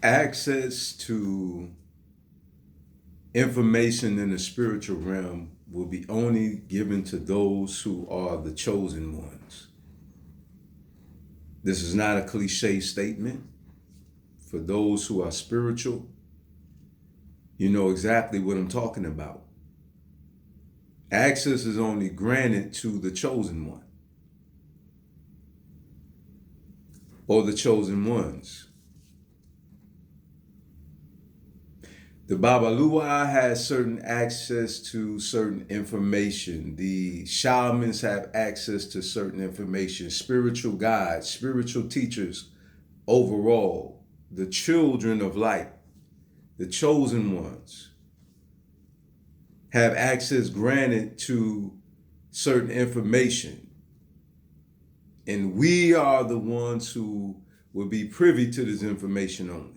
Access to information in the spiritual realm will be only given to those who are the chosen ones. This is not a cliche statement. For those who are spiritual, you know exactly what I'm talking about. Access is only granted to the chosen one or the chosen ones. The Babalua has certain access to certain information. The shamans have access to certain information. Spiritual guides, spiritual teachers overall, the children of light, the chosen ones, have access granted to certain information. And we are the ones who will be privy to this information only.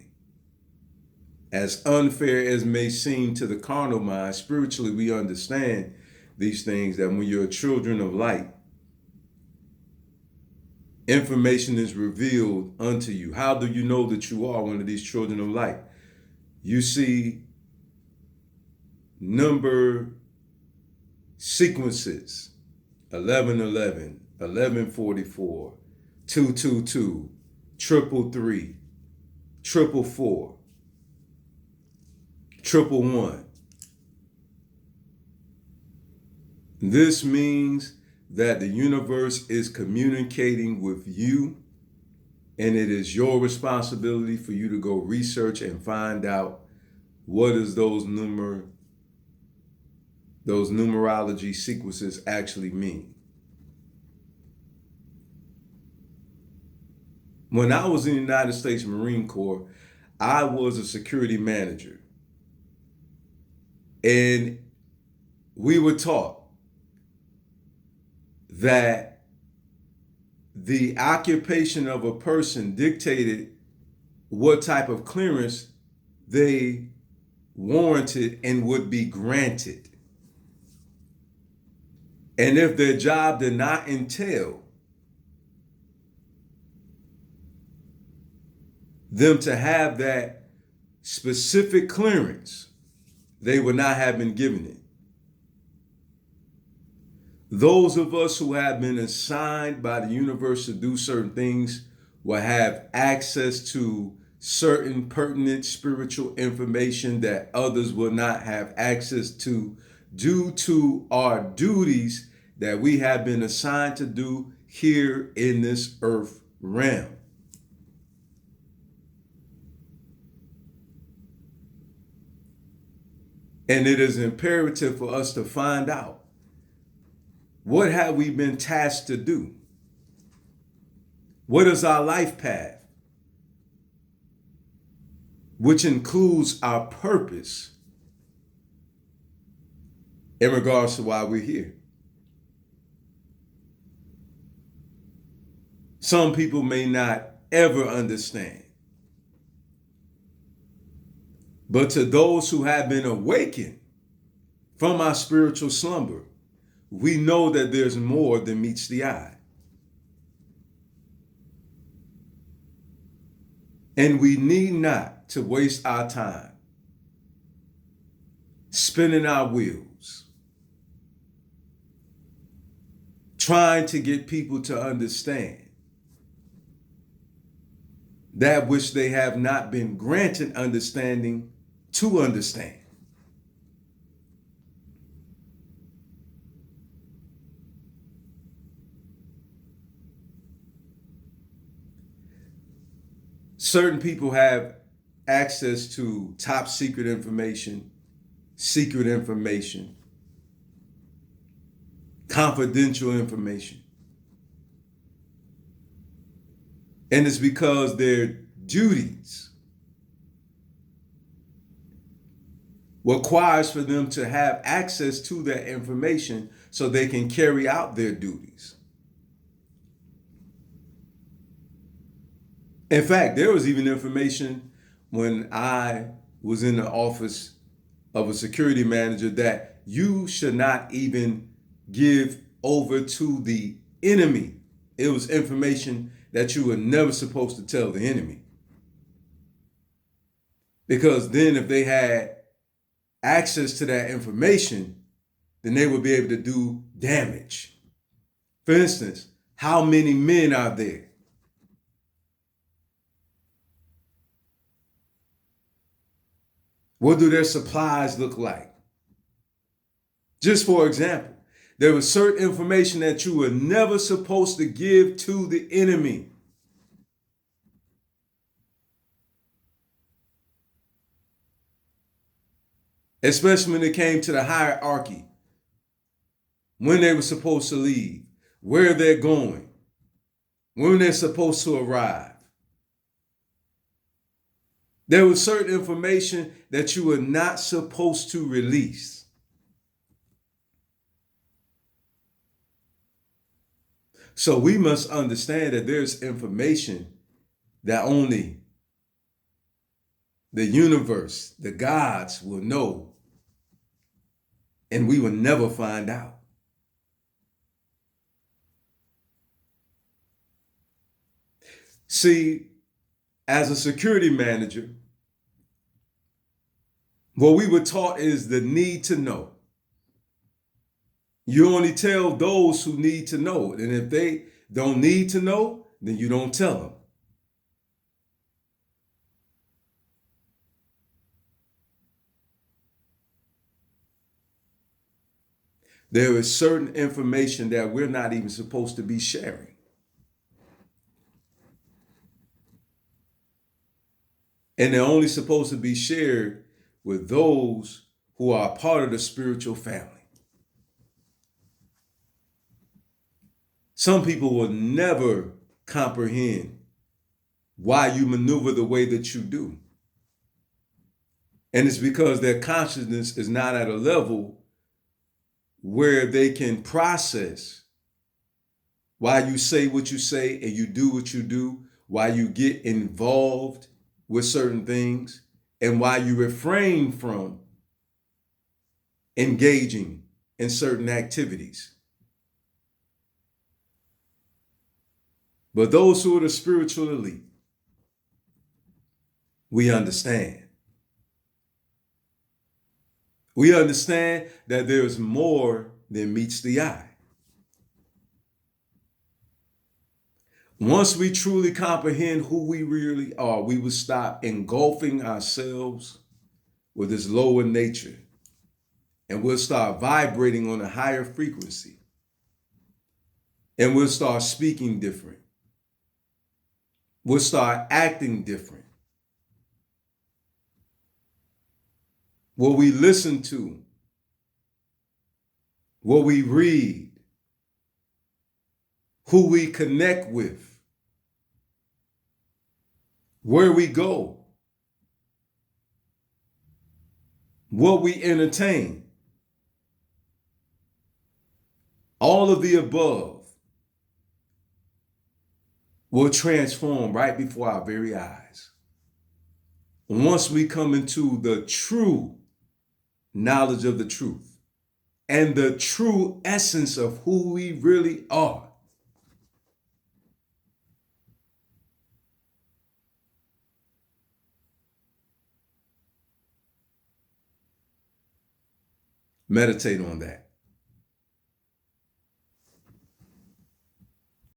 As unfair as may seem to the carnal mind, spiritually we understand these things, that when you're children of light, information is revealed unto you. How do you know that you are one of these children of light? You see number sequences: 1111, 1144, 222, 333, 444, 111. This means that the universe is communicating with you, and it is your responsibility for you to go research and find out what is those numerology sequences actually mean. When I was in the United States Marine Corps, I was a security manager. And we were taught that the occupation of a person dictated what type of clearance they warranted and would be granted. And if their job did not entail them to have that specific clearance, they would not have been given it. Those of us who have been assigned by the universe to do certain things will have access to certain pertinent spiritual information that others will not have access to, due to our duties that we have been assigned to do here in this earth realm. And it is imperative for us to find out, what have we been tasked to do? What is our life path? Which includes our purpose in regards to why we're here. Some people may not ever understand. But to those who have been awakened from our spiritual slumber, we know that there's more than meets the eye. And we need not to waste our time spinning our wheels, trying to get people to understand that which they have not been granted understanding to understand. Certain people have access to top secret information, confidential information. And it's because their duties requires for them to have access to that information so they can carry out their duties. In fact, there was even information when I was in the office of a security manager that you should not even give over to the enemy. It was information that you were never supposed to tell the enemy. Because then if they had access to that information, then they would be able to do damage. For instance, how many men are there? What do their supplies look like? Just for example, there was certain information that you were never supposed to give to the enemy. Especially when it came to the hierarchy, when they were supposed to leave, where they're going, when they're supposed to arrive. There was certain information that you were not supposed to release. So we must understand that there's information that only the universe, the gods will know, and we will never find out. See, as a security manager, what we were taught is the need to know. You only tell those who need to know. And if they don't need to know, then you don't tell them. There is certain information that we're not even supposed to be sharing. And they're only supposed to be shared with those who are part of the spiritual family. Some people will never comprehend why you maneuver the way that you do. And it's because their consciousness is not at a level where they can process why you say what you say and you do what you do, why you get involved with certain things, and why you refrain from engaging in certain activities. But those who are the spiritual elite, we understand. We understand that there is more than meets the eye. Once we truly comprehend who we really are, we will stop engulfing ourselves with this lower nature, and we'll start vibrating on a higher frequency, and we'll start speaking different. We'll start acting different. What we listen to, what we read, who we connect with, where we go, what we entertain, all of the above will transform right before our very eyes. Once we come into the true knowledge of the truth and the true essence of who we really are. Meditate on that.